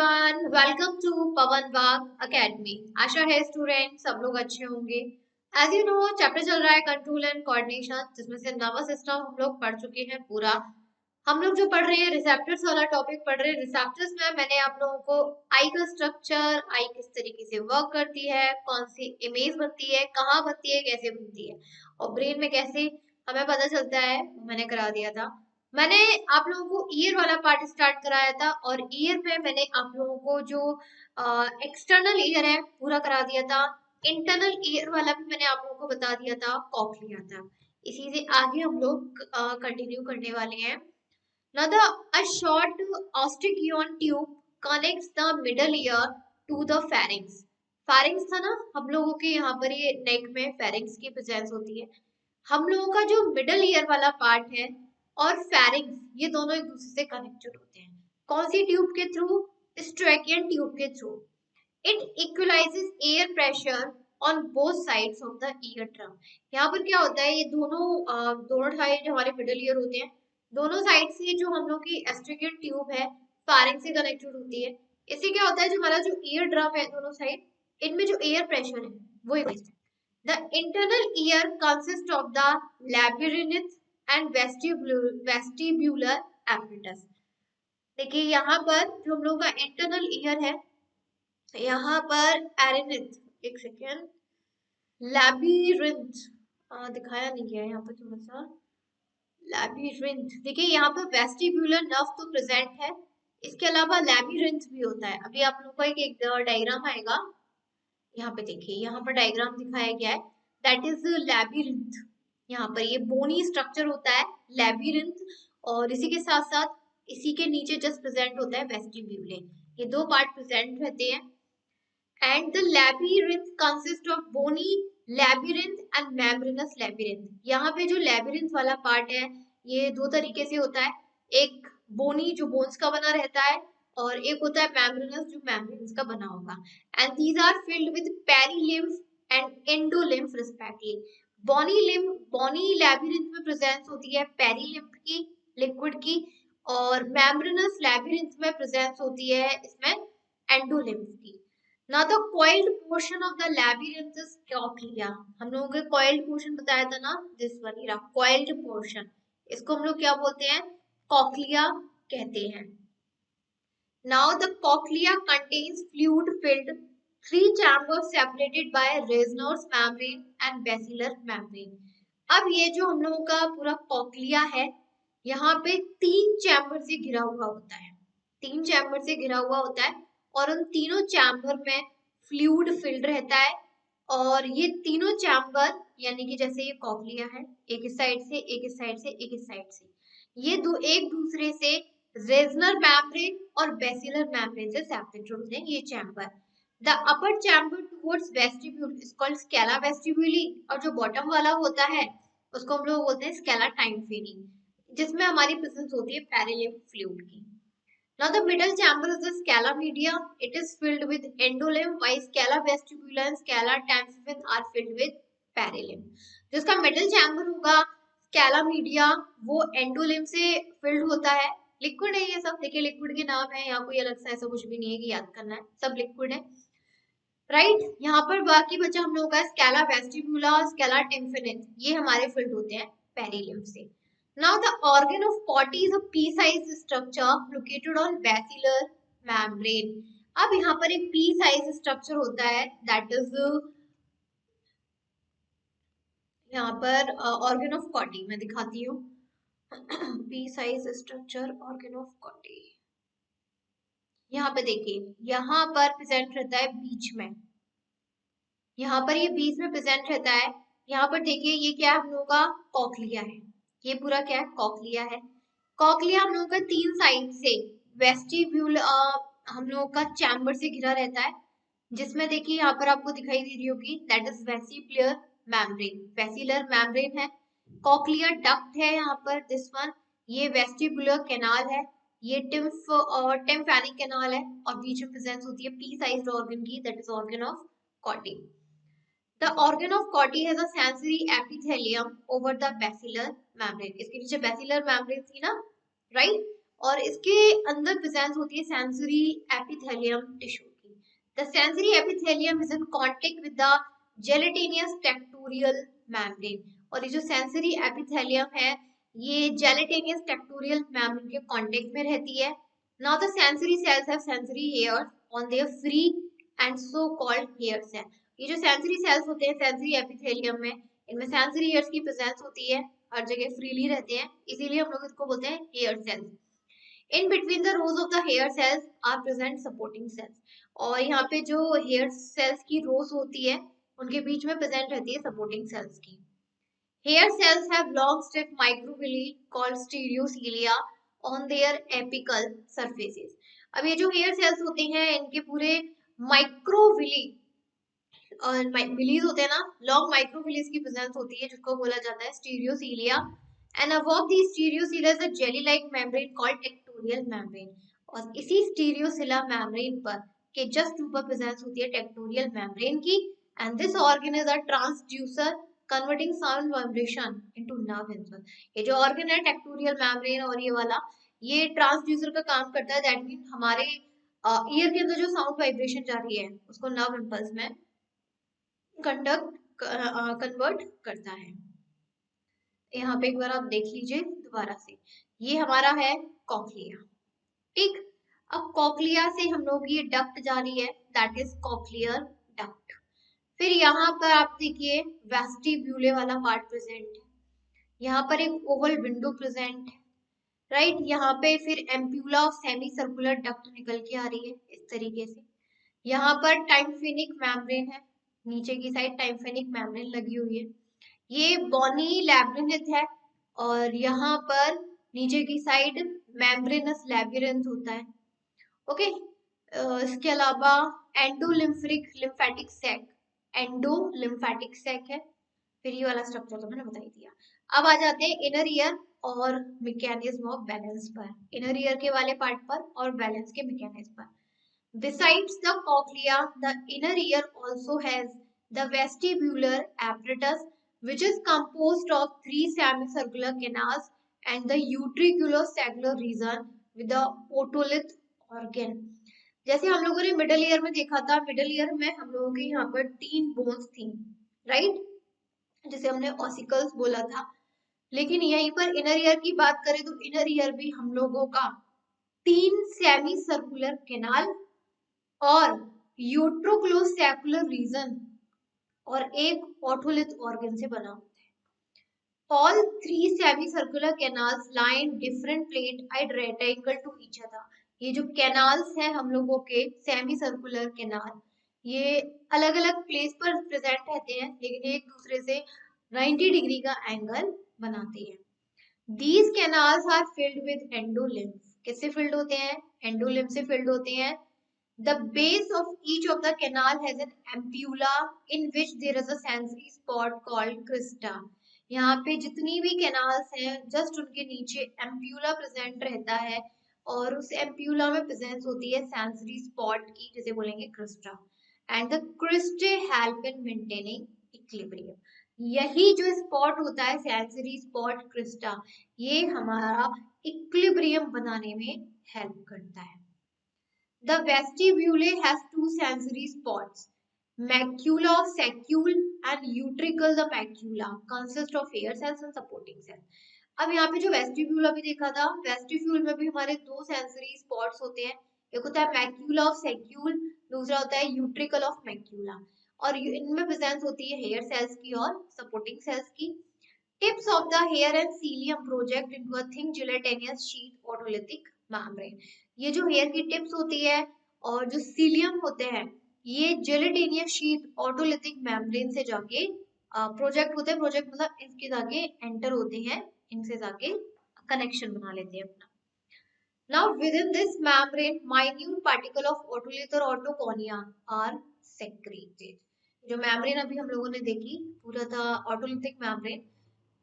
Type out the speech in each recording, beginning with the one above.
Everyone, welcome to Pawan Bagh academy. आशा है student सब लोग अच्छे होंगे। एज यू नो, चैप्टर चल रहा है कंट्रोल एंड कोऑर्डिनेशन, जिसमें से नर्वस सिस्टम हम लोग पढ़ चुके हैं पूरा। हम लोग जो पढ़ रहे हैं रिसेप्टर्स वाला टॉपिक पढ़ रहे हैं। रिसेप्टर्स में मैंने आप लोगों को आई का स्ट्रक्चर, आई किस तरीके से वर्क करती है, कौन सी इमेज बनती है, कहाँ बनती है, कैसे बनती है और ब्रेन में कैसे हमें पता चलता है, वो मैंने करा दिया था। मैंने आप लोगों को ईयर वाला पार्ट स्टार्ट कराया था और ईयर में मैंने आप लोगों को जो एक्सटर्नल ईयर है पूरा करा दिया था। इंटरनल ईयर वाला भी मैंने आप लोगों को बता दिया था, कॉक्लिया था। इसी से आगे हम लोग कंटिन्यू करने वाले हैं। Now a short ostichion tube connects the middle ear to the pharynx. pharynx था ना हम लोगों के यहाँ पर, ये नेक में pharynx की प्रेजेंस होती है। हम लोगों का जो मिडल ईयर वाला पार्ट है और pharynx, ये दोनों एक दूसरे से कनेक्टेड होते हैं। कौन सी ट्यूब के थ्रू? स्ट्रैकियन ट्यूब के through. It equalises air pressure on both sides of the eardrum. यहाँ पर क्या होता है, ये दोनों साइड हमारे मिडल ईयर होते हैं। दोनों साइड से जो हम लोग की एस्ट्रिकियन ट्यूब है फारिंग से कनेक्टेड होती है। इससे क्या होता है, जो हमारा जो ईयर ड्रम है दोनों साइड, इनमें जो एयर प्रेशर है वो इंक्रीज है। The internal ear consist of the labyrinth and vestibular apparatus. देखिए यहाँ पर जो हम लोग का इंटरनल ईयर है, यहाँ पर एरिनिथ, एक सेकेंड, लैबिरिन्थ दिखाया नहीं गया है यहाँ पर थोड़ा सा। लैबिरिन्थ, देखिए यहाँ पर वेस्टिब्यूलर नर्व तो प्रेजेंट है, इसके अलावा लैबिरिन्थ भी होता है। अभी आप लोगों को एक डायग्राम आएगा, यहाँ पे देखिए, यहाँ पर डायग्राम दिखाया गया है, दैट इज लैबिरिन्थ। यहाँ पर ये बोनी स्ट्रक्चर होता है लैबिरिन्थ, और इसी के साथ साथ इसी के नीचे जस्ट प्रेजेंट होता है वेस्टिब्यूले। ये दो पार्ट प्रेजेंट रहते हैं। And the labyrinth consists of bony labyrinth and membranous labyrinth। यहाँ पे जो labyrinth वाला पार्ट है ये दो तरीके से होता है। एक बोनी जो बोन्स का बना रहता है, और एक होता है membranous जो membranes का बना होगा। And these are filled with perilymph and endolymph respectively। Bony labyrinth में प्रेजेंस होती है पेरीलिम्फ की, लिक्विड की, और membranous labyrinth में प्रेजेंस होती है इसमें एंडोलिम्फ की। Now the coiled portion of the labyrinth is cochlea। हम लोगों को coiled portion बताया था ना, this one era coiled portion, इसको हम लोग क्या बोलते हैं? cochlea कहते हैं। Now the cochlea contains fluid-filled three chambers separated by Reznor's membrane and basilar membrane। अब ये जो हम लोगों का पूरा cochlea है, यहाँ पे तीन चैम्बर से घिरा हुआ होता है। तीन चैम्बर से घिरा हुआ होता है और उन तीनों चैम्बर में फ्लूइड फिल्ड रहता है। और ये तीनों चैम्बर, यानी कि जैसे ये कॉक्लिया है, एक इस साइड से, एक इस साइड से, एक इस साइड से, ये एक दूसरे से रेजनर मैम्ब्रेन और बेसिलर मैम्ब्रेन से सेपरेट होते हैं ये chamber. The upper chamber towards vestibule is called scala vestibuli, और जो बॉटम वाला होता है उसको हम लोग बोलते हैं स्केला टाइम्फेनी, जिसमें हमारी प्रेजेंस होती है पेरिलिम्फ फ्लूइड की। Now the middle chamber is the scala media. It is filled with endolymph, while scala vestibula and scala tymphanum are filled with perilymph। जिसका middle chamber होगा scala media, वो endolymph से filled होता है। Liquid है ये सब, देखिए लिक्विड के नाम है, यहाँ कोई अलग सा ऐसा कुछ भी नहीं है कि याद करना है, सब लिक्विड है, राइट। यहाँ पर बाकी बचा हम लोगों का स्केला वेस्टिबुला, स्केला टिम्फेनिक, ये हमारे फिल्ड होते हैं पेरिलिम्फ से। Now the organ of Corti is a pea-sized structure located on basilar membrane। अब यहाँ पर एक pea-sized structure होता है, that is यहाँ पर organ of Corti मैं दिखाती हूँ। pea-sized structure organ of Corti, यहाँ पे देखिए, यहाँ पर प्रेजेंट रहता है बीच में, यहाँ पर ये बीच में प्रेजेंट रहता है। यहाँ पर देखिए ये क्या है, हम लोगों का कॉक्लिया है, ये पूरा क्या है, कॉक्लिया है। कॉक्लिया हम लोगों का तीन साइड से वेस्टिब्यूल हम लोगों का चैम्बर से घिरा रहता है, जिसमें देखिए यहाँ पर आपको दिखाई दे रही होगी, that is vesicular membrane, basilar membrane है। कॉक्लिया डक्ट है यहाँ पर, दिस वन, ये वेस्टिबुलर कैनाल है, ये टिम्फैनिक कैनाल है, और बीच में प्रेजेंस होती है पी साइज्ड ऑर्गन की, that is organ of कॉटी। The organ of Corti has a sensory epithelium over the basilar membrane। इसके नीचे basilar membrane थी ना, right? और इसके अंदर प्रेजेंस होती है सेंसरी एपिथेलियम टिश्यू की। The sensory epithelium is in contact with the gelatinous tectorial membrane, और ये जो सेंसरी एपिथेलियम है ये जेलेटिनियस टेक्टोरियल मेम्ब्रेन के कांटेक्ट में रहती है। Now the sensory cells have sensory hair on their free end so called hair cell. ये जो सेंसरी सेल्स होते हैं सेंसरी एपिथेलियम में, इनमें सेंसरी हेयर्स की प्रेजेंस होती है, हर जगह फ्रीली रहते हैं, इसीलिए हम लोग इसको बोलते हैं hair cells. In between the rows of the hair cells are present supporting cells, और यहाँ पे जो हेयर सेल्स की रोज होती है उनके बीच में प्रेजेंट रहती है सपोर्टिंग सेल्स की। Hair cells have long stiff microvilli called stereocilia on their apical surfaces. अब ये जो हेयर सेल्स होते हैं इनके पूरे माइक्रोविली और विलीज होते हैं ना, लॉन्ग माइक्रोविलीज की प्रेजेंस होती है जिसको बोला जाता है स्टीरियोसिलिया, and above the स्टीरियोसिलिया is a jelly like membrane called tectorial membrane, और इसी स्टीरियोसिला मेम्ब्रेन पर के जस्ट ऊपर प्रेजेंस होती है टेक्टोरियल मेम्ब्रेन की, and this organ is a transducer converting sound vibration into nerve impulse. ये जो ऑर्गन है टेक्टोरियल मेम्ब्रेन और ये वाला, ये ट्रांसड्यूसर का काम करता है, दैट मीन हमारे ईयर के अंदर जो साउंड वाइब्रेशन जा रही है उसको नर्व इम्पल्स में कन्वर्ट करता है। यहाँ पे एक बार आप देख लीजिए दोबारा से, ये हमारा है कॉक्लिया, ठीक। अब कॉक्लिया से हम लोग ये डक्ट जा रही है, दैट इज कॉक्लियर डक्ट। फिर यहाँ पर आप देखिए वेस्टिब्यूले वाला पार्ट प्रेजेंट है, यहाँ पर एक ओवल विंडो प्रेजेंट है, राइट। यहाँ पे फिर ampulla of semi circular duct निकल के आ रही है इस तरीके से। यहाँ पर टाइम्फेनिक मेम्ब्रेन है, नीचे की साइड टाइम्फेनिक मेम्ब्रेन लगी हुई है, ये बॉनी लैब्रिन्थ है, और यहाँ पर नीचे की साइड मेम्ब्रेनस लैबिरिंथ होता है, ओके। इसके अलावा लिम्फेटिक सैक, लिम्फेटिक सैक है, फिर ये वाला स्ट्रक्चर तो मैंने बता ही दिया। अब आ जाते हैं इनर ईयर और मैकेनिज्म ऑफ बैलेंस पर, इनर ईयर के वाले पार्ट पर और बैलेंस के मैकेनिज्म पर। Besides the cochlea, the inner ear also has the vestibular apparatus, which is composed of 3 semicircular canals and the utriculocerebellar region with the otolith organ. जैसे हम लोगों ने मिडल ईयर में देखा था, मिडल ईयर में हम लोगों के यहाँ पर 3 बोन्स थी, राइट, जिसे हमने ऑसिकल्स बोला था। लेकिन यहीं पर इनर ईयर की बात करें तो इनर ईयर भी हम लोगों का 3 सेमी सर्कुलर केनाल और यूट्रोक्लोसेकुलर रीजन और एक ऑटोलिथ ऑर्गन से बना होता है। All 3 semicircular canals lie in different plate at right angle to each other. ये जो कैनाल्स हैं हम लोगों के सेमी सर्कुलर कैनाल, ये अलग अलग प्लेस पर प्रेजेंट रहते हैं लेकिन एक दूसरे से 90 डिग्री का एंगल बनाते हैं। These canals are filled with endolymph. किससे फिल्ड होते हैं? एंडोलिम्फ से फिल्ड होते हैं। The base of each of the canal has an ampulla in which there is a sensory spot called crista. यहाँ पे जितनी भी कैनाल्स हैं जस्ट उनके नीचे एम्प्यूला प्रेजेंट रहता है और उस एम्प्यूला में प्रेजेंस होती है सेंसरी स्पॉट की, जिसे बोलेंगे Crysta, and the cristae help in maintaining equilibrium. यही जो स्पॉट होता है सेंसरी स्पॉट क्रिस्टा, ये हमारा इक्विलिब्रियम बनाने में हेल्प करता है। The vestibule has 2 sensory spots, macula of saccule and utricle. The macula consists of hair cells and supporting cells. अब यहाँ पे जो वेस्टिब्यूल अभी देखा था, वेस्टिब्यूल में भी हमारे 2 सेंसरी स्पॉट्स होते हैं, एक होता है मैक्यूला ऑफ सैक्यूल, दूसरा होता है यूट्रिकल ऑफ मैक्यूला, और इनमें प्रेजेंस होती है हेयर सेल्स की और सपोर्टिंग सेल्स की। Tips of the hair and cilium project into a thin gelatinous sheet otolithic membrane. ये जो हेयर की टिप्स होती है और जो सीलियम होते हैं ये जेलेटिनियस शीट ऑटोलिथिक मेम्ब्रेन से जाके प्रोजेक्ट होते हैं, प्रोजेक्ट मतलब इसके जाके एंटर होते हैं, इनसे जाके कनेक्शन बना लेते हैं अपना। Now within this membrane minute particle of otolith or otoconia are secreted. जो मेम्ब्रेन अभी हम लोगों ने देखी पूरा था ऑटोलिथिक मेम्ब्रेन,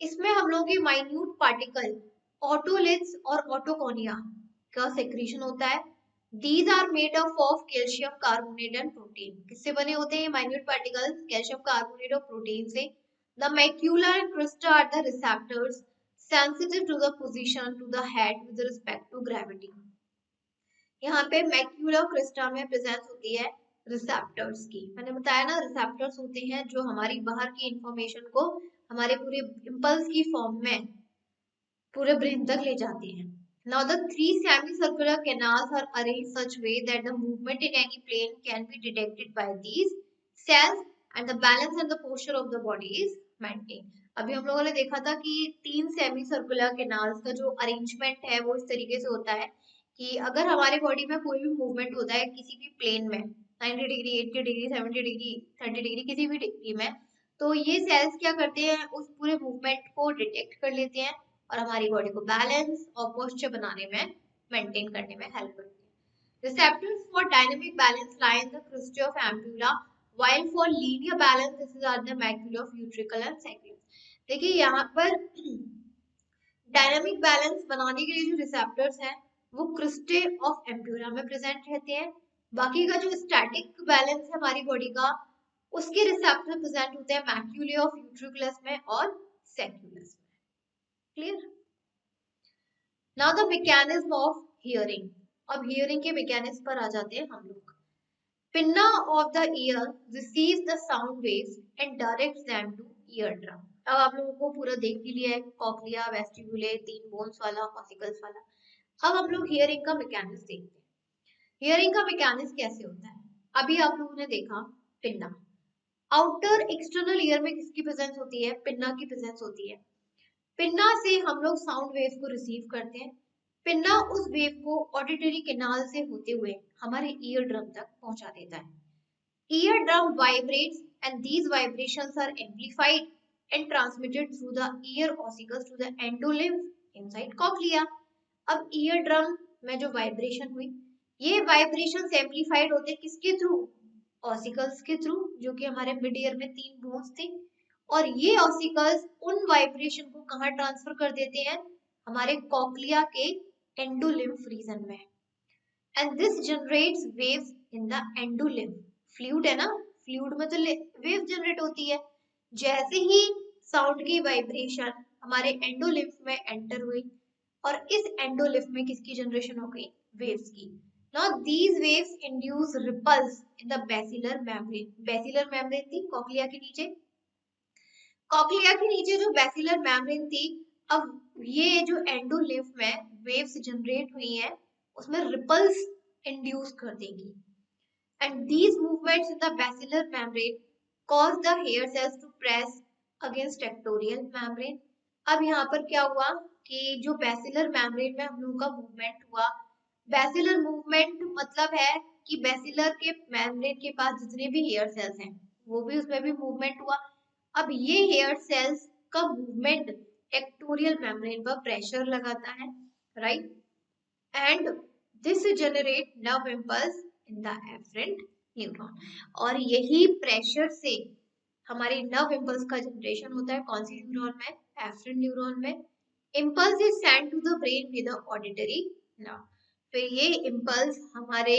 इसमें हम लोगों की माइन्यूट पार्टिकल ऑटोलिथ्स और ऑटोकोनिया का सेक्रीशन होता है। These are made up of calcium carbonate and protein. किससे बने होते हैं माइन्यूट पार्टिकल्स? कैल्शियम कार्बोनेट और प्रोटीन से। The macula and crista are the receptors. sensitive to the position to the head with respect to gravity. यहाँ पे macula Crysta में presence होती है रिसेप्टर्स की। मैंने बताया ना, रिसेप्टर्स होते हैं जो हमारी बाहर की इंफॉर्मेशन को हमारे पूरे इम्पल्स की फॉर्म में पूरे ब्रेन तक ले जाते हैं। Now the three semicircular canals are arranged such way that the movement in any plane can be detected by these cells and the balance and the posture of the body is maintained. अभी हम लोगों ने देखा था कि तीन semi circular canals का जो अरेंजमेंट है वो इस तरीके से होता है कि अगर हमारे बॉडी में कोई भी मूवमेंट होता है किसी भी प्लेन में 90 डिग्री, 80 डिग्री, 70 डिग्री, 30 डिग्री, किसी भी डिग्री में, तो ये सेल्स क्या करते हैं, उस पूरे मूवमेंट को डिटेक्ट कर लेते हैं और हमारी बॉडी को बैलेंस और पोस्चर बनाने में, मेंटेन करने में हेल्प करते हैं। Receptors for dynamic balance lie in the cristae of ampulla, while for linear balance this is at the macula of utricle and sacrum. देखिए यहाँ पर डायनामिक बैलेंस बनाने के लिए जो रिसेप्टर्स हैं वो क्रिस्टे ऑफ एम्प्यूला में प्रेजेंट रहते हैं। बाकी का जो स्टैटिक बैलेंस है हमारी बॉडी का, उसके रिसेप्टर प्रेजेंट होते हैं मैक्यूले ऑफ यूट्रिकुलस में और सैक्यूलस में। Clear? Now the mechanism of hearing. अब हियरिंग के मैकेनिज्म पर आ जाते हैं हम लोग। Pinna of the year receives the sound waves and directs them two ear drum. अब आप लोगों को पूरा देख भी लिया है, कॉक्लिया, वेस्टिब्यूले, तीन बोन्स वाला, ऑसिकल्स वाला। अब हम लोग हियरिंग का मैकेनिज्म देखते हैं। हियरिंग का मैकेनिज्म कैसे होता है? अभी आप लोगों ने देखा पिन्ना, आउटर एक्सटर्नल ईयर में किसकी प्रेजेंस होती है? पिन्ना की प्रेजेंस होती है। पिन्ना से हम लोग साउंड वेव को रिसीव करते हैं। पिन्ना उस वेव को ऑडिटरी कैनाल से होते हुए हमारे ईयर ड्रम तक पहुंचा देता है। Ear drum vibrates and these vibrations are amplified and transmitted through the ear ossicles to the endolymph inside cochlea. अब ईयर ड्रम में जो वाइब्रेशन हुई, ये वाइब्रेशंस एम्प्लीफाइड होते किसके थ्रू? ऑसिकल्स के थ्रू, जो कि हमारे मिड ईयर में तीन बोन्स थे। और ये ऑसिकल्स उन वाइब्रेशन को कहाँ ट्रांसफर कर देते हैं? हमारे कॉक्लिया के एंडोलिम्फ रीजन में। And this generates waves in the endolymph. Fluid है ना, फ्लूइड में तो वेव जनरेट होती है। जैसे ही साउंड की वाइब्रेशन हमारे एंडोलिम्फ में एंटर हुई और इस एंडोलिम्फ में किसकी जनरेशन हो गई? वेव्स की। Now these waves induce ripples in the basilar membrane. Basilar membrane थी कॉक्लिया के नीचे। कॉक्लिया के नीचे जो बेसिलर मेम्ब्रेन थी, अब ये जो एंडोलिम्फ में वेव्स जनरेट हुई हैं उसमें रिपल्स इंड्यूस कर देगी। And these movements in the basilar membrane cause the hair cells to press against tectorial membrane. अब यहाँ पर क्या हुआ कि जो बेसिलर मेम्ब्रेन में हम लोगों का मूवमेंट हुआ, बेसिलर मूवमेंट मतलब है कि बेसिलर के मेम्ब्रेन के पास जितने भी हेयर सेल्स हैं वो भी, उसमें भी मूवमेंट हुआ। अब ये हेयर सेल्स का मूवमेंट टेक्टोरियल मेम्ब्रेन पर प्रेशर लगाता है, right? And this generate nerve impulse in the afferent neuron. और यही प्रेशर से हमारे नर्व इम्पल्स का जनरेशन होता है। कौन सी न्यूरॉन में? एफरेंट न्यूरॉन में। Impulse is send to the brain with auditory nerve. फिर ये इम्पल्स हमारे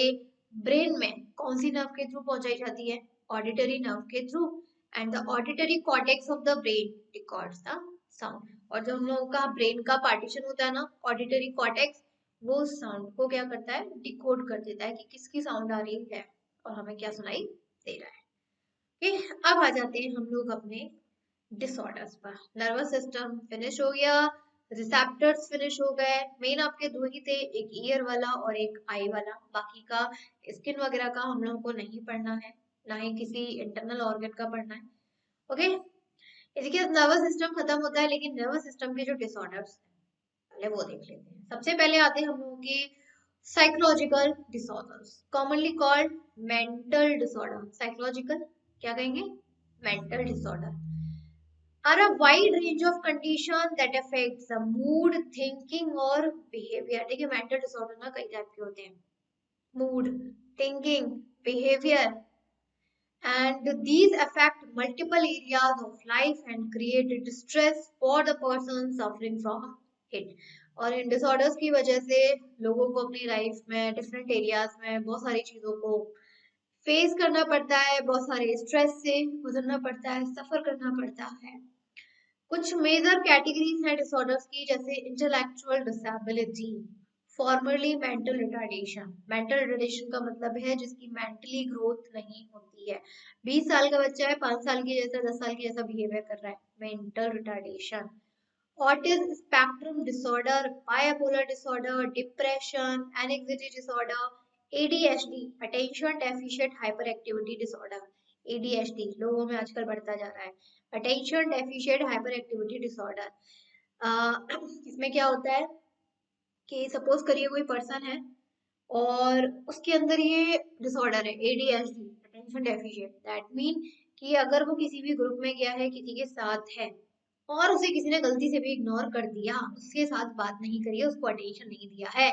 ब्रेन में कौन सी नर्व के थ्रू पहुंचाई जाती है? ऑडिटरी नर्व के through. And the auditory cortex of the brain records the sound. और जो हम लोगों का ब्रेन का पार्टीशन होता है ना, ऑडिटरी कॉर्टेक्स, वो साउंड को क्या करता है? डिकोड कर देता है कि किसकी साउंड आ रही है और हमें क्या सुनाई दे रहा है। ओके, अब आ जाते हैं हम लोग अपने डिसऑर्डर्स पर। नर्वस सिस्टम फिनिश हो गया, रिसेप्टर्स फिनिश हो गए। मेन आपके दो ही थे, एक ईयर वाला और एक आई वाला। बाकी का स्किन वगैरह का हम लोगों को नहीं पढ़ना है, ना ही किसी इंटरनल ऑर्गन का पढ़ना है। ओके, इसके बाद नर्वस सिस्टम खत्म होता है, लेकिन नर्वस सिस्टम के जो डिसऑर्डर्स पहले वो देख लेते हैं। सबसे पहले आते हैं हम लोगों के psychological disorders, commonly called mental disorder. Psychological क्या कहेंगे? Mental disorder are a wide range of condition that affects the mood, thinking और behavior। देखिए mental disorder ना कई टाइप के होते हैं, mood, thinking, behavior, and these affect multiple areas of life and create distress for the person suffering from it। और इन disorders की वजह से लोगों को अपनी लाइफ में डिफरेंट एरियाज में बहुत सारी चीजों को फेस करना पड़ता है, बहुत सारे स्ट्रेस से गुजरना पड़ता है, सफर करना पड़ता है। कुछ मेजर कैटेगरीज हैं डिसऑर्डर्स की, जैसे intellectual disability, formerly mental retardation. Mental retardation का मतलब है जिसकी मेंटली ग्रोथ नहीं होती है। 20 साल का बच्चा है 5 साल के जैसा 10 साल के जैसा बिहेवियर कर रहा है, mental retardation. Autism spectrum disorder, bipolar disorder, depression, anxiety disorder, ADHD, attention deficient hyper activity disorder. ADHD लोगों में आजकल बढ़ता जा रहा है, attention deficient hyper activity disorder. इसमें क्या होता है कि सपोज करिए कोई पर्सन है और उसके अंदर ये डिसऑर्डर है ADHD, attention deficient. That mean कि अगर वो किसी भी ग्रुप में गया है, किसी के साथ है और उसे किसी ने गलती से भी इग्नोर कर दिया, उसके साथ बात नहीं करी है, उसको अटेंशन नहीं दिया है,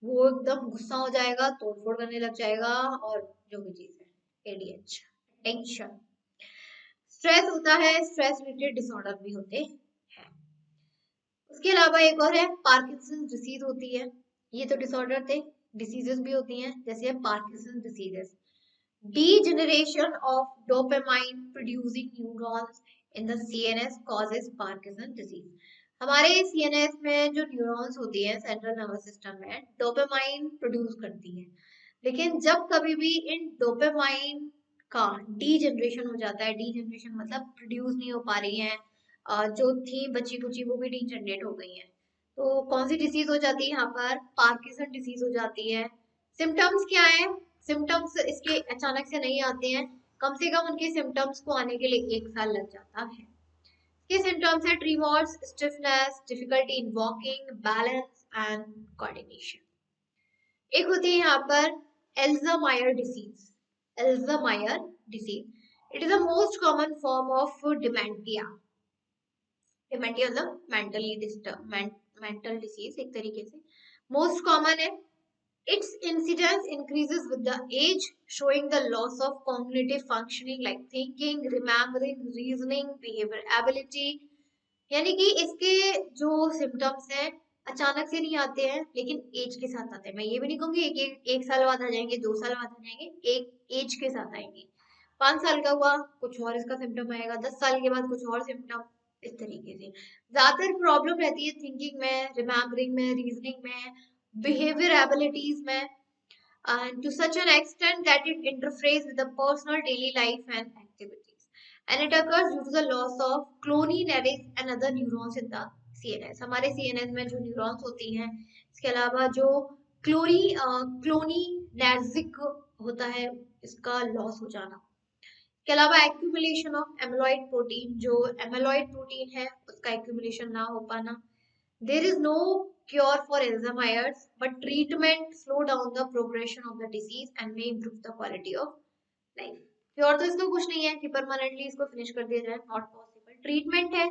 वो एकदम गुस्सा हो जाएगा, तोड़फोड़ करने लग जाएगा, और जो भी चीज है एडीएच, टेंशन। स्ट्रेस होता है, स्ट्रेस रिलेटेड डिसऑर्डर भी होते हैं। उसके अलावा एक और है पार्किंसन डिसीज होती है। ये तो डिसऑर्डर थे, डिसीजेस भी होती हैं, जैसे Parkinson diseases. Degeneration of dopamine producing neurons in the CNS causes Parkinson disease. हमारे CNS में जो न्यूरॉन्स होती हैं सेंट्रल नर्वस सिस्टम में, डोपामाइन प्रोड्यूस करती हैं, लेकिन जब कभी भी इन डोपामाइन का डीजनरेशन हो जाता है, डीजनरेशन मतलब प्रोड्यूस नहीं हो पा रही हैं, जो थी बची कुची वो भी डीजनरेट हो गई हैं, तो कौन सी डिसीज हो जाती है यहाँ पर, पार्किंसन डिसीज हो जाती है। सिम्टम्स क्या है, सिम्टम्स इसके अचानक से नहीं आते हैं, कम से कम उनके सिम्टम्स को आने के लिए 1 साल लग जाता है। इसके सिम्टम्स है tremors, stiffness, difficulty in walking, balance and coordination. एक होती है यहाँ पर Alzheimer disease. Alzheimer disease, it is the most common form of dementia. Dementia मतलब मेंटली डिस्टर्ब, मेंटल डिसीज एक तरीके से, मोस्ट कॉमन है। Its incidence increases with the age, showing the loss of cognitive functioning like thinking, remembering, reasoning, behavior ability। यानी कि इसके जो symptoms हैं अचानक से नहीं आते हैं, लेकिन एज के साथ आते हैं। मैं ये भी नहीं कहूंगी एक साल बाद आ जाएंगे, 2 साल बाद आ जाएंगे, एक एज के साथ आएंगे। 5 साल का हुआ कुछ और इसका सिम्टम आएगा, 10 साल के बाद कुछ और सिम्टम, इस तरीके से। ज्यादातर प्रॉब्लम रहती है थिंकिंग में, रिमेम्बरिंग में, रीजनिंग में, behavior abilities में, and to such an extent that it interferes with the personal daily life and activities, and it occurs due to the loss of cholinergic and other neurons in the CNS। हमारे CNS में जो neurons होती हैं, इसके अलावा जो क्लोनिनेर्जिक होता है, इसका लॉस हो जाना। इसके अलावा एक्यूमुलेशन ऑफ एमिलॉइड प्रोटीन, जो एमिलॉइड प्रोटीन है उसका एक्यूमुलेशन ना हो पाना। There is no cure for Alzheimer's, but treatment slow down the progression of the disease and may improve the quality of life। Cure तो इसका कुछ नहीं है कि परमानेंटली इसको फिनिश कर दिया जाए, नॉट पॉसिबल। ट्रीटमेंट है,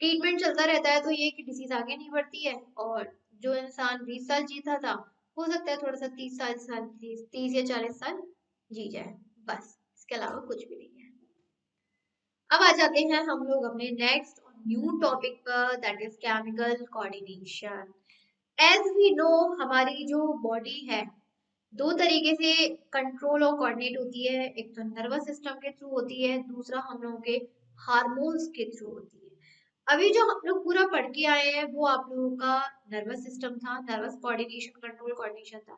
ट्रीटमेंट चलता रहता है, तो ये कि डिसीज आगे नहीं बढ़ती है, और जो इंसान 20 साल जीता था हो सकता है थोड़ा सा 30 या 40 साल जी जाए, बस इसके अलावा कुछ भी नहीं है। अब आ जाते हैं हम लोग अपने नेक्स्ट और न्यू टॉपिक पर, that is chemical coordination. As we know हमारी जो बॉडी है दो तरीके से कंट्रोल और कोऑर्डिनेट होती है, एक तो नर्वस सिस्टम के थ्रू होती है, दूसरा हम लोगों के हार्मोन्स के थ्रू होती है। अभी जो हम लोग पूरा पढ़ के आए हैं वो आप लोगों का नर्वस सिस्टम था, नर्वस कोऑर्डिनेशन, कंट्रोल कोऑर्डिनेशन था।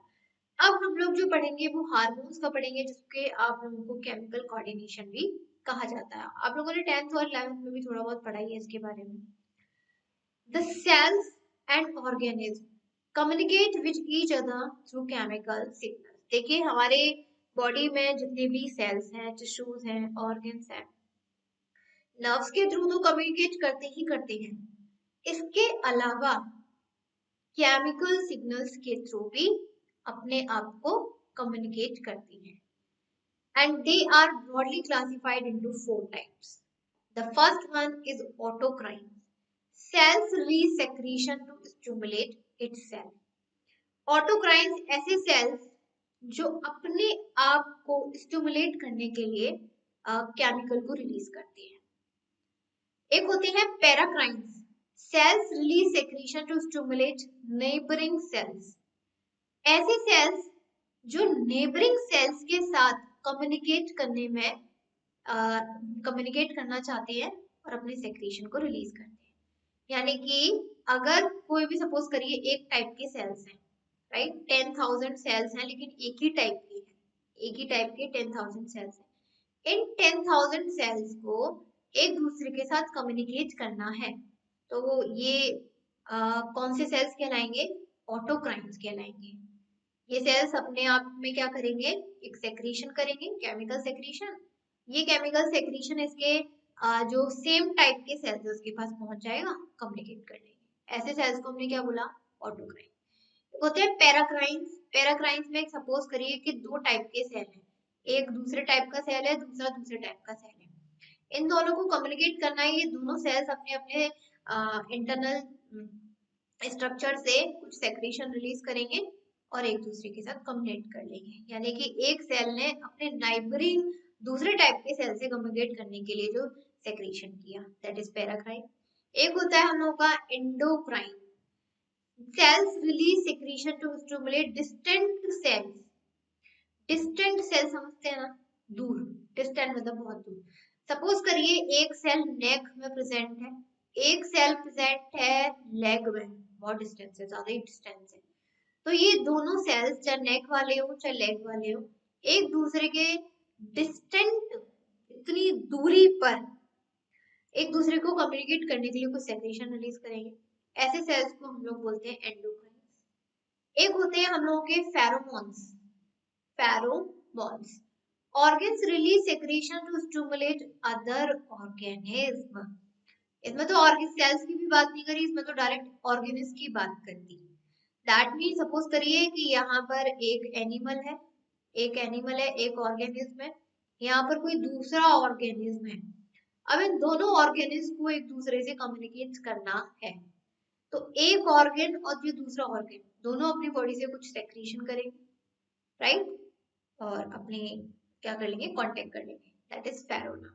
अब हम लोग जो पढ़ेंगे वो हार्मोन्स का पढ़ेंगे, जिसके आप लोगों को केमिकल कोऑर्डिनेशन भी कहा जाता है। आप लोगों ने 10th और 11th में भी थोड़ा बहुत पढ़ा ही है इसके बारे में। The cells and organism communicate with each other through chemical signals. देखिए हमारे बॉडी में जितने भी सेल्स हैं, टिश्यूज हैं, ऑर्गन्स हैं, नर्व्स के थ्रू तो कम्युनिकेट करते ही करते हैं, इसके अलावा केमिकल सिग्नल्स के थ्रू भी अपने आप को कम्युनिकेट करती हैं। And they are broadly classified into 4 types. The first one is autocrine, cells release secretion to stimulate itself. Autocrines ऐसे cells जो अपने आप को स्टिमुलेट करने के लिए केमिकल को रिलीज करते हैं। एक होते हैं paracrines, cells release secretion to stimulate neighbouring cells. ऐसे सेल्स जो नेबरिंग सेल्स के साथ कम्युनिकेट करने में कम्युनिकेट करना चाहते हैं और अपने सेक्रीशन को रिलीज करते हैं। यानी कि अगर कोई भी सपोज करिए एक टाइप के सेल्स हैं, राइट, 10,000 सेल्स हैं लेकिन एक ही टाइप के हैं, एक ही टाइप के 10,000 सेल्स हैं। इन 10,000 सेल्स को एक दूसरे के साथ कम्युनिकेट करना है, तो वो ये कौन से सेल्स कहलाएंगे? ऑटोक्राइन्स कहलाएंगे। ये सेल्स अपने आप में क्या करेंगे? एक सेक्रीशन करेंगे, केमिकल सेक्रीशन। ये केमिकल सेक्रीशन इसके जो सेम टाइप के सेल्स है उसके पास पहुंच जाएगा, कम्युनिकेट कर लेंगे। ऐसे सेल्स को हमने क्या बोला? ऑटोक्राइन। होते हैं पैराक्राइन्स। पैराक्राइन्स में सपोज करिए कि दो टाइप के सेल हैं, एक दूसरे टाइप का सेल है, दूसरा दूसरे टाइप का सेल है। इन दोनों को कम्युनिकेट करना है। ये दोनों सेल्स अपने अपने इंटरनल स्ट्रक्चर से कुछ सेक्रेशन रिलीज करेंगे और एक दूसरे के साथ कम्युनिकेट कर लेंगे। यानी कि एक सेल ने अपने नाइबरिंग दूसरे टाइप के सेल से कम्युनिकेट करने के लिए जो सेक्रेशन किया, दैट इज पैराक्राइन। एक होता है हम लोगों का endocrine. Cells release secretion to stimulate distant cells. Distant cell समझते हैं ना, दूर। डिस्टेंट मतलब बहुत दूर। सपोज करिए एक सेल नेक में प्रेजेंट है, एक सेल प्रेजेंट है लेग में, बहुत डिस्टेंस है, ज्यादा ही डिस्टेंस है। तो ये दोनों सेल्स चाहे नेक वाले हो चाहे लेग वाले हो, एक दूसरे के डिस्टेंट, इतनी दूरी पर एक दूसरे को कम्युनिकेट करने के लिए कुछ सेक्रेशन रिलीज करेंगे। ऐसे सेल्स को हम लोग बोलते हैं एंडोक्राइन्स। एक होते हैं हम लोगों के pheromones. Pheromones organs release secretion to stimulate other organism। इसमें तो ऑर्गन सेल्स की भी बात नहीं करी, इसमें तो डायरेक्ट ऑर्गेनिज्म की बात कर दी। दैट मीन सपोज करिए कि यहाँ पर एक एनिमल है, एक ऑर्गेनिज्म है, यहाँ पर कोई दूसरा ऑर्गेनिज्म है। अब इन दोनों ऑर्गेनिज्म को एक दूसरे से कम्युनिकेट करना है, तो एक ऑर्गन और जो दूसरा ऑर्गन दोनों अपनी बॉडी से कुछ सेक्रीशन करेंगे, राइट, और अपने क्या कर लेंगे? कांटेक्ट कर लेंगे, that is pheromones.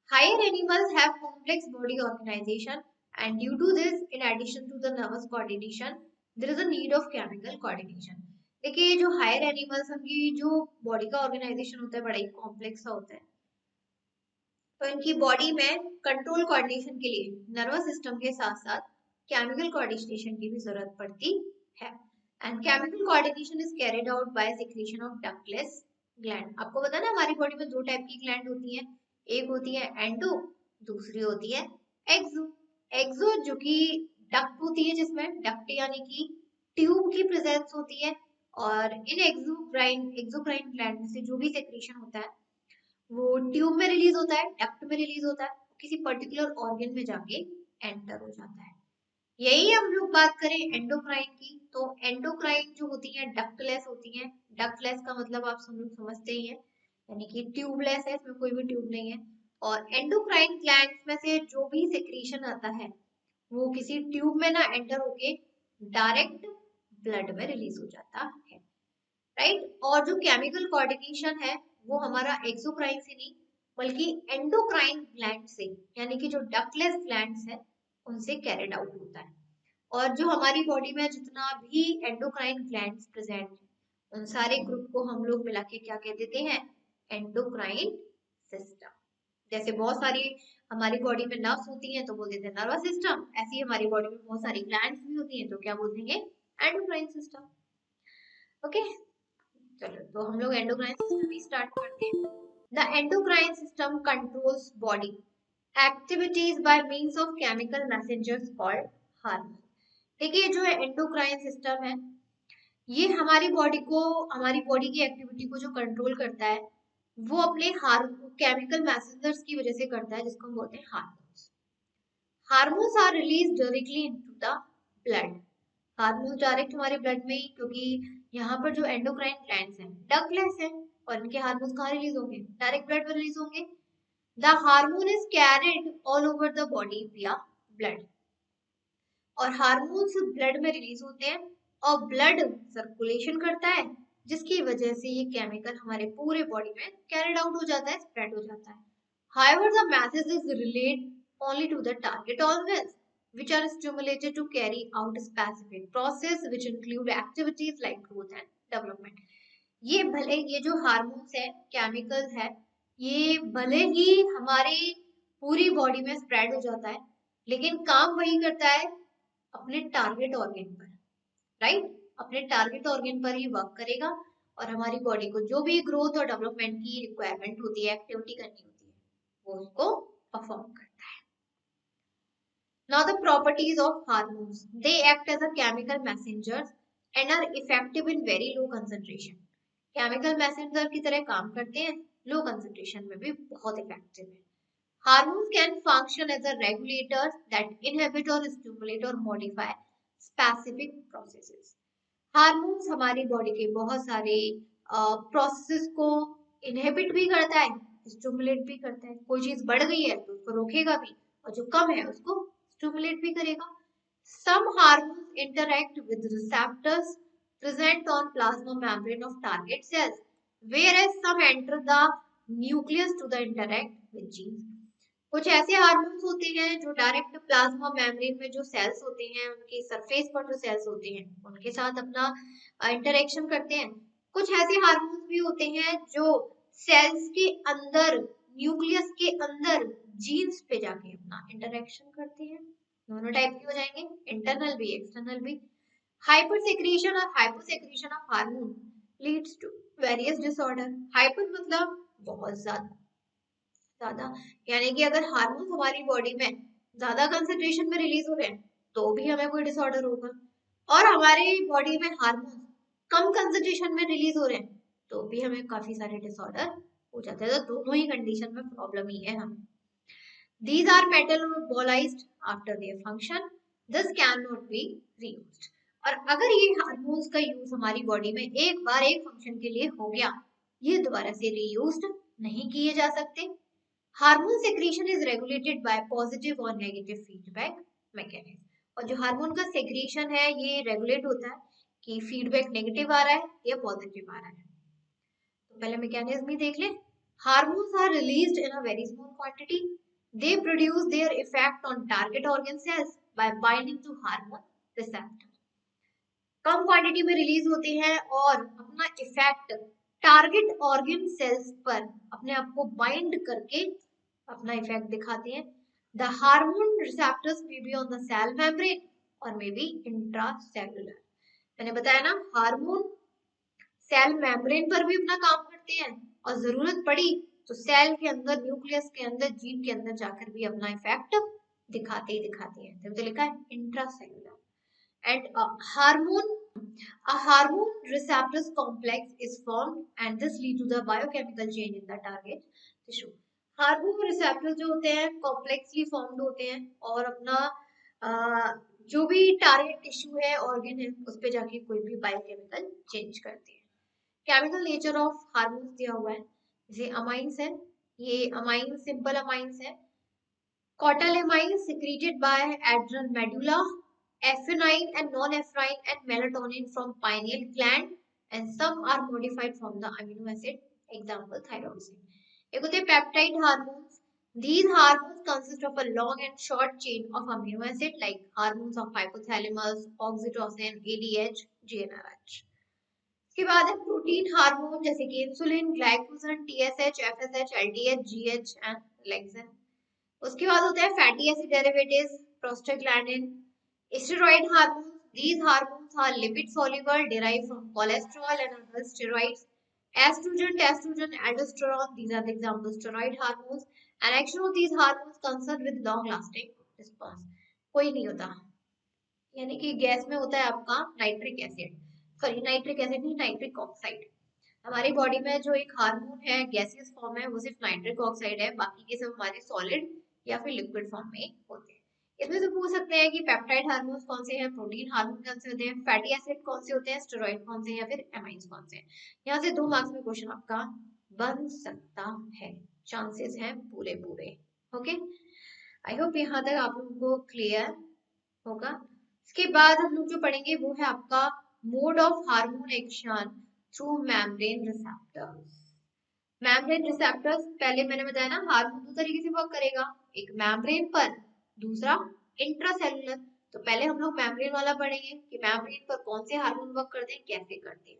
Higher animals have complex body organization, and due to this, in addition to the nervous coordination, there is a need of chemical coordination। देखिए जो हायर एनिमल्स, उनकी जो बॉडी का ऑर्गेनाइजेशन होता है बड़ा ही कॉम्प्लेक्स होता है, तो इनकी बॉडी में कंट्रोल कोऑर्डिनेशन के लिए नर्वस सिस्टम के साथ साथ केमिकल कोऑर्डिनेशन की भी जरूरत पड़ती है। And chemical coordination is carried out by secretion of ductless gland. आपको पता है ना हमारी बॉडी में दो टाइप की ग्लैंड होती है, एक होती है एंडो, दूसरी होती है एक्सो। एक्सो जो कि डक्ट होती है, जिसमें डक्ट यानी कि ट्यूब की प्रेजेंस होती है, और इन एक्सोक्राइन ग्लैंड में से जो भी सेक्रेशन होता है वो ट्यूब में रिलीज होता है, डक्ट में रिलीज होता है, किसी पर्टिकुलर ऑर्गन में जाके एंटर हो जाता है। यही हम लोग बात करें एंडोक्राइन की, तो एंडोक्राइन जो होती है डक्टलेस होती है। डक्टलेस का मतलब आप सब लोग समझते ही हैं, यानी कि ट्यूबलेस है, इसमें कोई भी ट्यूब नहीं है। और एंडोक्राइन ग्लैंड्स में से जो भी सेक्रीशन आता है वो किसी ट्यूब में ना एंटर होके डायरेक्ट ब्लड में रिलीज हो जाता है, राइट। और जो केमिकल कोऑर्डिनेशन है वो हमारा एक्सोक्राइन से नहीं बल्कि एंडोक्राइन ग्लैंड से, यानी कि जो डक्टलेस ग्लैंड्स है उनसे कैरिड आउट होता है। और जो हमारी बॉडी में जितना भी एंडोक्राइन ग्लैंड्स प्रेजेंट है उन सारे ग्रुप को हम लोग मिला के क्या कह देते हैं? Endocrine system. जैसे बहुत सारी हमारी बॉडी में नर्व्स होती हैं तो बोल देते हैं नर्वस सिस्टम, ऐसी हमारी बॉडी में बहुत सारी ग्लैंड्स भी होती हैं तो क्या बोल देंगे? Endocrine system. ओके, चलो तो हम लोग एंडोक्राइन सिस्टम भी स्टार्ट करते हैं। The endocrine system controls body activities by means of chemical messengers called hormone. देखिए जो एंडोक्राइन सिस्टम है ये हमारी बॉडी की एक्टिविटी को जो कंट्रोल करता है वो अपने केमिकल मैसेंजर्स की वजह से करता है, जिसको हम बोलते हैं hormones. Hormones are release directly into the blood. Hormones direct हमारे ब्लड में ही, क्योंकि यहाँ पर जो एंडोक्राइन ग्लैंड्स हैं डक्टलेस हैं और इनके हार्मोन्स कहाँ रिलीज होंगे? डायरेक्ट ब्लड में रिलीज होंगे। The hormone is carried all over the body विया ब्लड। और हार्मोन्स ब्लड में रिलीज होते हैं और ब्लड सर्कुलेशन करता है, जिसकी वजह से ये केमिकल हमारे पूरे बॉडी में कैरिड आउट हो जाता है, स्प्रेड हो जाता है। However, the message is relayed only to the target organs, which are stimulated to carry out specific process, which include activities like growth and development। ये जो हार्मोन्स है, केमिकल है, ये भले ही हमारे पूरी बॉडी में स्प्रेड हो जाता है, लेकिन काम वही करता है अपने टारगेट ऑर्गन पर, राइट? अपने टारगेट ऑर्गन पर ही वर्क करेगा और हमारी बॉडी को जो भी ग्रोथ और डेवलपमेंट की रिक्वायरमेंट होती है, एक्टिविटी करनी होती है, वो उसको परफॉर्म करता है। Now the properties of hormones. They act as a chemical messengers and are effective in very low concentration. Chemical messenger की तरह काम करते हैं, low concentration में भी बहुत effective है. Hormones can function as a regulators that inhibit or stimulate or modify specific processes. Hormones हमारी बॉडी के बहुत सारे प्रोसेसेस को इनहिबिट भी करता है, स्टिमुलेट भी करता है. कोई चीज बढ़ गई है तो उसको रोकेगा भी, और जो कम है उसको स्टिमुलेट भी करेगा. Some hormones interact with receptors present on plasma membrane of target cells, whereas some enter the nucleus to the interact with genes. कुछ ऐसे हार्मोन्स होते हैं जो डायरेक्ट प्लाज्मा मेम्ब्रेन में जो सेल्स होते हैं, उनके सरफेस पर जो सेल्स होते हैं, उनके साथ अपना इंटरेक्शन करते हैं. कुछ ऐसे हार्मोन्स भी होते हैं जो सेल्स के अंदर, न्यूक्लियस के अंदर जीन्स पे जाके अपना इंटरेक्शन करते हैं. दोनों टाइप के हो जाएंगे, इंटरनल भी एक्सटर्नल भी. हाइपरसेक्रीशन और hyposecretion of hormone leads to various disorder. Hyper मतलब बहुत ज्यादा, यानी कि अगर हार्मोन्स हमारी बॉडी में ज्यादा कंसंट्रेशन में रिलीज हो रहे हैं तो भी हमें कोई डिसऑर्डर होगा, और हमारे बॉडी में हार्मोन्स कम कंसंट्रेशन में रिलीज हो रहे हैं तो भी हमें काफी सारे डिसऑर्डर हो जाते हैं. तो दोनों ही कंडीशन में प्रॉब्लम ही है हमें. These are metabolized after their function, thus cannot be reused. और अगर ये हार्मोन्स का यूज हमारी बॉडी में एक बार एक फंक्शन के लिए हो गया, ये दोबारा से रीयूज्ड नहीं किए जा सकते. Hormone secretion is regulated by positive और नेगेटिव फीडबैक मैकेनिज्म. और जो हार्मोन का सेक्रेशन है ये रेगुलेट होता है कि फीडबैक नेगेटिव आ रहा है या पॉजिटिव आ रहा है. तो पहले मैकेनिज्म ही देख ले. Hormones are released in a very small quantity. They produce their effect on target organ cells by binding to hormone receptor. Come quantity में रिलीज होते हैं और अपना इफेक्ट टारगेट ऑर्गन सेल्स पर अपने आप को बाइंड करके अपना इफेक्ट दिखाते हैं. The hormone receptors may be on the cell membrane और मे बी इंट्रासेलुलर. मैंने बताया ना, हार्मोन सेल मेम्ब्रेन पर भी अपना काम करते हैं और जरूरत पड़ी तो सेल के अंदर, न्यूक्लियस के अंदर, जीन के अंदर जाकर भी अपना इफेक्ट दिखाते ही दिखाते हैं. तो लिखा है intracellular. And a hormone receptors complex is formed and this lead to the biochemical change in the target tissue. Hormone receptors जो होते हैं कॉम्प्लेक्सली फॉर्म्ड होते हैं और अपना जो भी टारगेट टिश्यू है, ऑर्गन है, उस पे जाके कोई भी बायोकेमिकल चेंज करते हैं. केमिकल नेचर ऑफ हार्मोन्स दिया हुआ है. जैसे अमाइंस है, ये अमाइन सिंपल अमाइंस है. कॉटालेमाइन secreted by adrenal medulla, epinephrine and non-epinephrine and melatonin from pineal gland, and some are modified from the amino acid, example thyroxine. एक होते हैं peptide hormones. These hormones consist of a long and short chain of amino acid like hormones of hypothalamus, oxytocin, ADH, GnRH. इसके बाद है protein hormone जैसे कि insulin, glycogen, TSH, FSH, LDH, GH and leptin. उसके बाद होता है fatty acid derivatives, prostaglandin. Steroid hormones. These hormones are lipid soluble, derived from cholesterol and other steroids. Estrogen, testosterone, aldosterone. These are the examples steroid hormones. And action of these hormones concerned with long lasting response. कोई नहीं होता, यानी कि gas में होता है आपका nitric acid, sorry nitric acid नहीं, नाइट्रिक ऑक्साइड. हमारी बॉडी में जो एक हार्मोन है गैसियस फॉर्म है वो सिर्फ नाइट्रिक ऑक्साइड है, बाकी के सब हमारे सॉलिड या फिर लिक्विड फॉर्म में होते हैं. इसमें से पूछ सकते हैं कि पेप्टाइड हार्मोन्स कौन से हैं, प्रोटीन हार्मोन कौन से होते हैं, फैटी एसिड कौन से होते हैं, स्टेरॉइड कौन से हैं, या फिर एमाइंस कौन से हैं. यहाँ से 2 मार्क्स में क्वेश्चन आपका बन सकता है, चांसेस हैं पूरे पूरे. ओके, आई होप यहाँ तक आप लोगों को क्लियर होगा. इसके बाद हम लोग जो पढ़ेंगे वो है आपका mode of hormone action through membrane receptors. Membrane receptors पहले मैंने बताया ना, हार्मोन 2 तरीके से वर्क करेगा, एक मेम्ब्रेन पर, दूसरा इंट्रासेलुलर. तो पहले हम लोग मेम्ब्रेन वाला पढ़ेंगे कि मेम्ब्रेन पर कौन से हार्मोन वर्क करते हैं, कैसे करते हैं.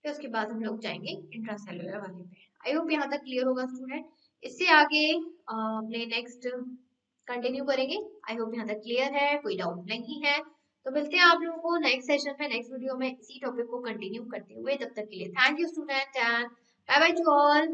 फिर उसके बाद हम लोग जाएंगे इंट्रासेलुलर वाले पे. आई होप यहाँ तक क्लियर होगा स्टूडेंट. इससे आगे अपने नेक्स्ट कंटिन्यू करेंगे। आई होप यहाँ तक क्लियर है, कोई डाउट नहीं है। तो मिलते हैं आप लोगों को नेक्स्ट सेशन में, नेक्स्ट वीडियो में इसी टॉपिक को कंटिन्यू करते हुए। तब तक के लिए thank you student and bye bye to all.